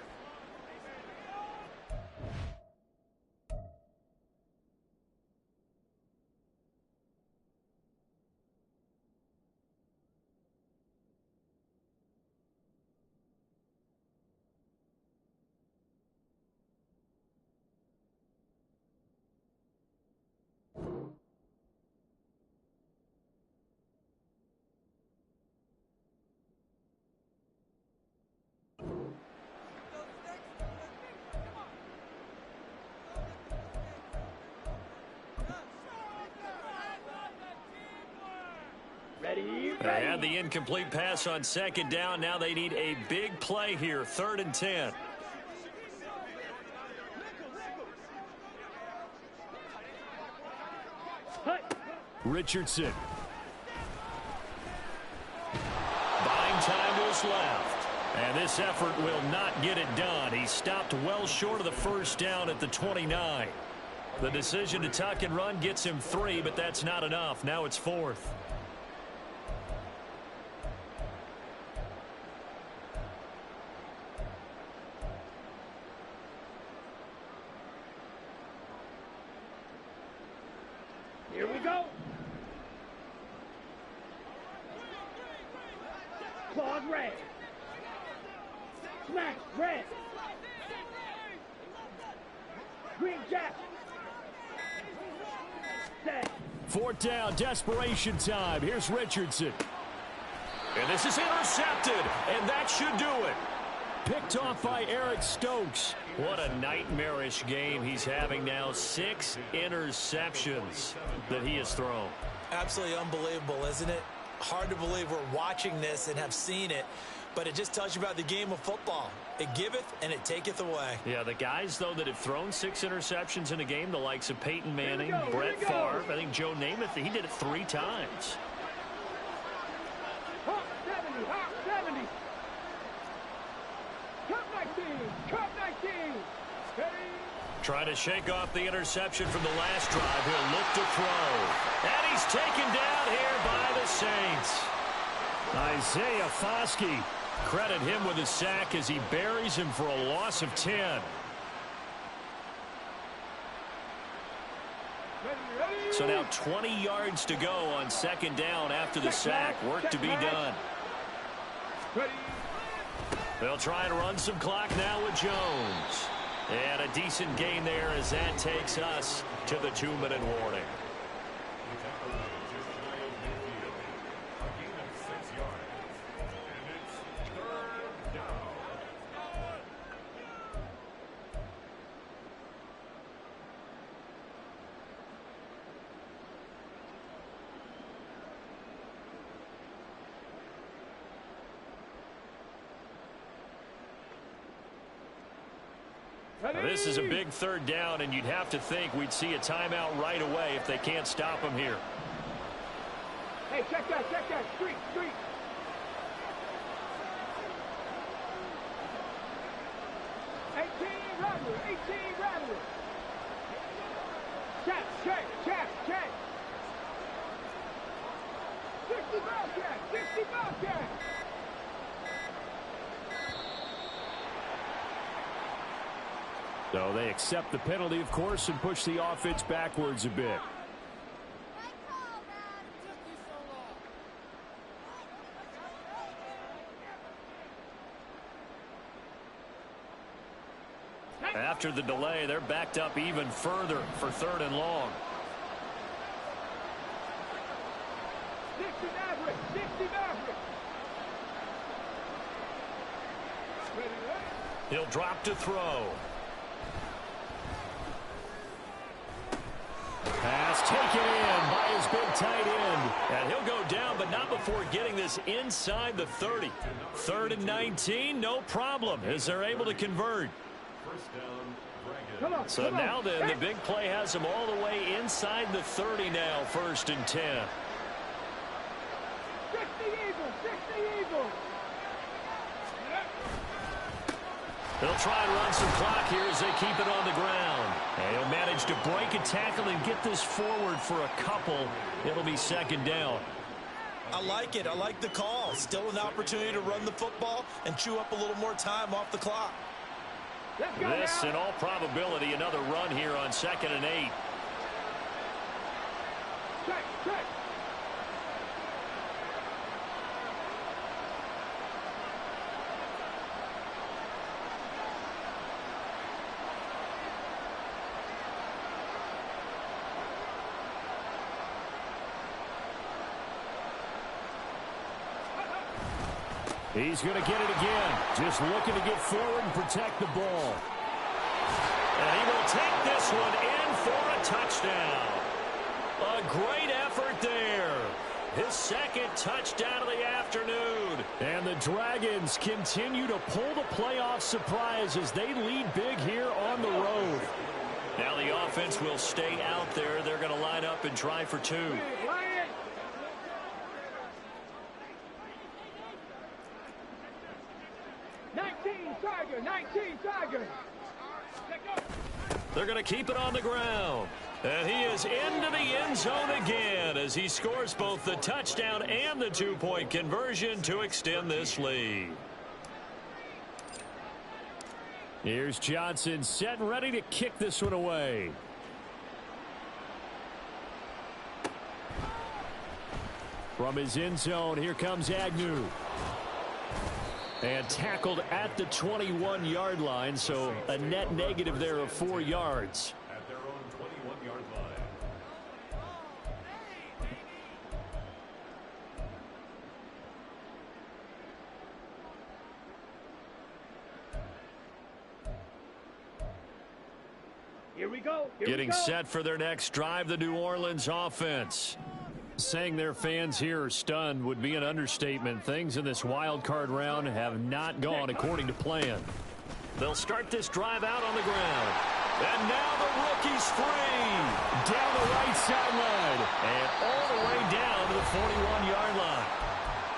Speaker 2: Ready,
Speaker 1: They had the incomplete pass on second down. Now they need a big play here, 3rd and 10.
Speaker 4: Richardson.
Speaker 1: Buying time to his left. And this effort will not get it done. He stopped well short of the first down at the 29. The decision to tuck and run gets him 3, but that's not enough. Now it's 4th.
Speaker 2: Here we go. Claude red. Smash red. Green jack. Set.
Speaker 4: 4th down, desperation time. Here's Richardson.
Speaker 1: And this is intercepted, and that should do it.
Speaker 4: Picked off by Eric Stokes.
Speaker 1: What a nightmarish game he's having now. 6 interceptions that he has thrown.
Speaker 3: Absolutely unbelievable, isn't it? Hard to believe we're watching this and have seen it, but it just tells you about the game of football. It giveth and it taketh away.
Speaker 1: Yeah, the guys, though, that have thrown 6 interceptions in a game, the likes of Peyton Manning,
Speaker 2: Here we go,
Speaker 1: Brett Favre, I think Joe Namath, he did it 3 times.
Speaker 2: Hop 70, hop 70. Cup 19, cup 19. Ready.
Speaker 1: Trying to shake off the interception from the last drive. He'll look to throw. And he's taken down here by the Saints.
Speaker 4: Isaiah Foskey.
Speaker 1: Credit him with his sack as he buries him for a loss of 10.
Speaker 2: Ready.
Speaker 1: So now 20 yards to go on second down after the sack. Work to be done.
Speaker 2: Ready.
Speaker 1: They'll try and run some clock now with Jones. And a decent gain there as that takes us to the 2-minute warning. Now, this is a big 3rd down, and you'd have to think we'd see a timeout right away if they can't stop him here.
Speaker 2: Hey, check that, street. 18 Rattler. Check. 60 Bobcat.
Speaker 4: So they accept the penalty, of course, and push the offense backwards a bit.
Speaker 1: After the delay, they're backed up even further for 3rd and long.
Speaker 2: 60 Maverick. Ready.
Speaker 1: He'll drop to throw.
Speaker 4: Pass taken in by his big tight end.
Speaker 1: And he'll go down, but not before getting this inside the 30. 3rd and 19, no problem, as they're able to convert. So now then, the big play has them all the way inside the 30 now, 1st and 10.
Speaker 2: 60 Eagles.
Speaker 1: They'll try and run some clock here as they keep it on the ground. And he'll manage to break a tackle and get this forward for a couple. It'll be 2nd down.
Speaker 3: I like it. I like the call. Still an opportunity to run the football and chew up a little more time off the clock.
Speaker 2: Let's go
Speaker 1: This,
Speaker 2: now.
Speaker 1: in all probability, another run here on 2nd and 8.
Speaker 2: Check.
Speaker 4: He's going to get it again. Just looking to get forward and protect the ball.
Speaker 1: And he will take this one in for a touchdown. A great effort there. his second touchdown of the afternoon.
Speaker 4: And the Dragons continue to pull the playoff surprise as they lead big here on the road.
Speaker 1: Now the offense will stay out there. They're going to line up and try for two.
Speaker 2: Ryan. Tiger, 19 Tiger.
Speaker 1: They're going to keep it on the ground. And he is into the end zone again as he scores both the touchdown and the two-point conversion to extend this lead.
Speaker 4: Here's Johnson set and ready to kick this one away. From his end zone, here comes Agnew. And tackled at the 21-yard line, so a net negative there of 4 yards.
Speaker 1: At their own 21-yard line.
Speaker 2: Here we go.
Speaker 1: Getting set for their next drive, the New Orleans offense.
Speaker 4: Saying their fans here are stunned would be an understatement. Things in this wild card round have not gone according to plan.
Speaker 1: They'll start this drive out on the ground. And now the rookie's free.
Speaker 4: Down the right sideline.
Speaker 1: And all the way down to the 41-yard line.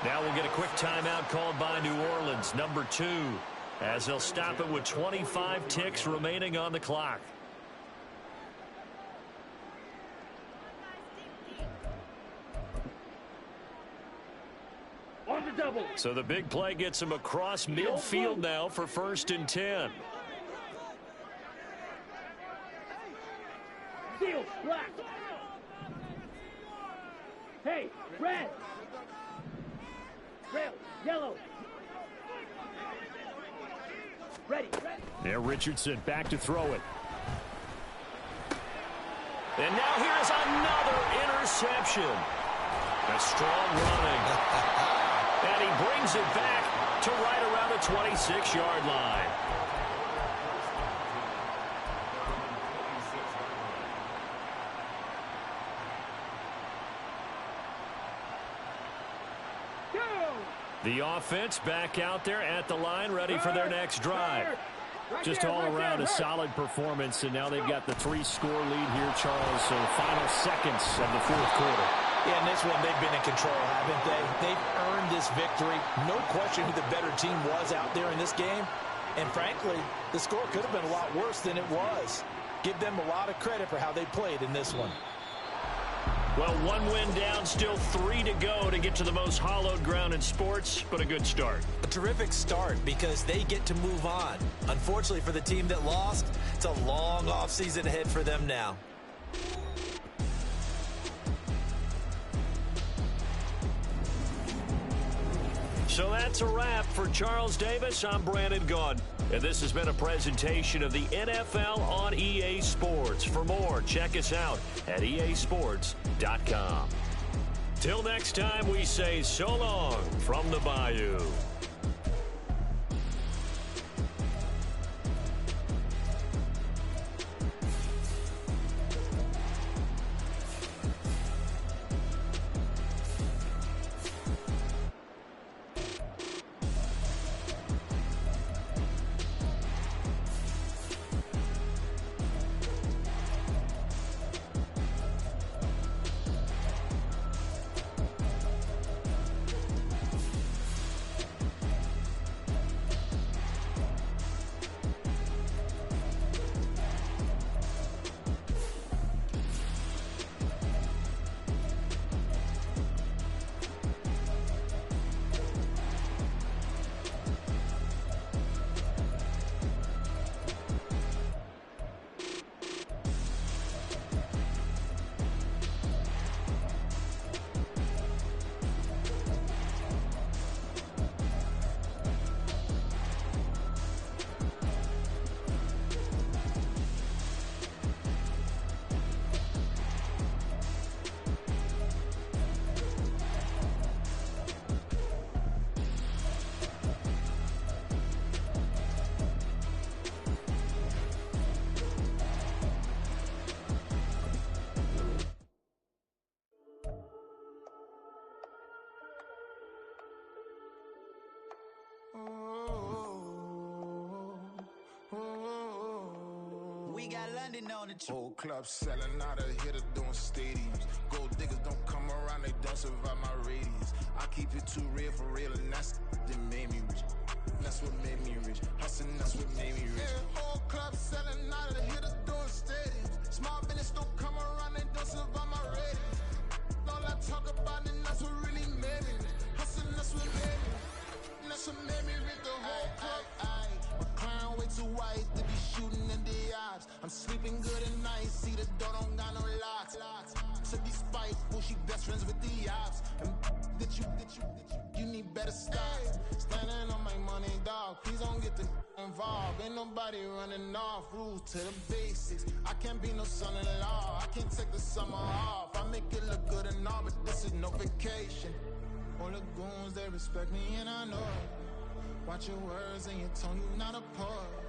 Speaker 1: Now we'll get a quick timeout called by New Orleans, number 2, as they'll stop it with 25 ticks remaining on the clock. So the big play gets him across midfield now for 1st and 10.
Speaker 2: Steel, black. Hey, red. Red, yellow. Ready.
Speaker 4: There, Richardson back to throw it.
Speaker 1: And now here's another interception. A strong running. And he brings it back to right around the 26-yard line. The offense back out there at the line, ready for their next drive.
Speaker 4: Just all around a solid performance, and now they've got the 3-score lead here, Charles. So final seconds of the 4th quarter.
Speaker 3: Yeah, in this one, they've been in control, haven't they? They've earned this victory. No question who the better team was out there in this game. And frankly, the score could have been a lot worse than it was. Give them a lot of credit for how they played in this one.
Speaker 1: Well, 1 win down, still 3 to go to get to the most hallowed ground in sports, but a good start.
Speaker 3: A terrific start because they get to move on. Unfortunately for the team that lost, it's a long offseason ahead for them now.
Speaker 1: So that's a wrap. For Charles Davis, I'm Brandon Gaudin. And this has been a presentation of the NFL on EA Sports. For more, check us out at easports.com. Till next time, we say so long from the Bayou.
Speaker 5: grinding on it.
Speaker 6: Whole club selling out, a hitter doing stadiums. Gold diggers don't come around, they don't survive my radius. I keep it too real for real, and that's that made me rich. That's what made me rich. Hustling, that's what made me rich. Yeah, whole club selling out, a hitter doing stadiums. Small business don't come around, they don't survive my radius. All I talk about, and that's what really made me rich. Hustling, that's what made me rich. That's what made me rich. The whole club. My crown way too white to be shooting in the eyes. I'm sleeping good at night. See the door don't got no locks. To be spiteful, she best friends with the ops. And you need better stop. Standing on my money, dog. Please don't get the involved. Ain't nobody running off. Rules to the basics. I can't be no son-in-law. I can't take the summer off. I make it look good and all, but this is no vacation. All the goons, they respect me and I know it. Watch your words and your tone, you not a poet.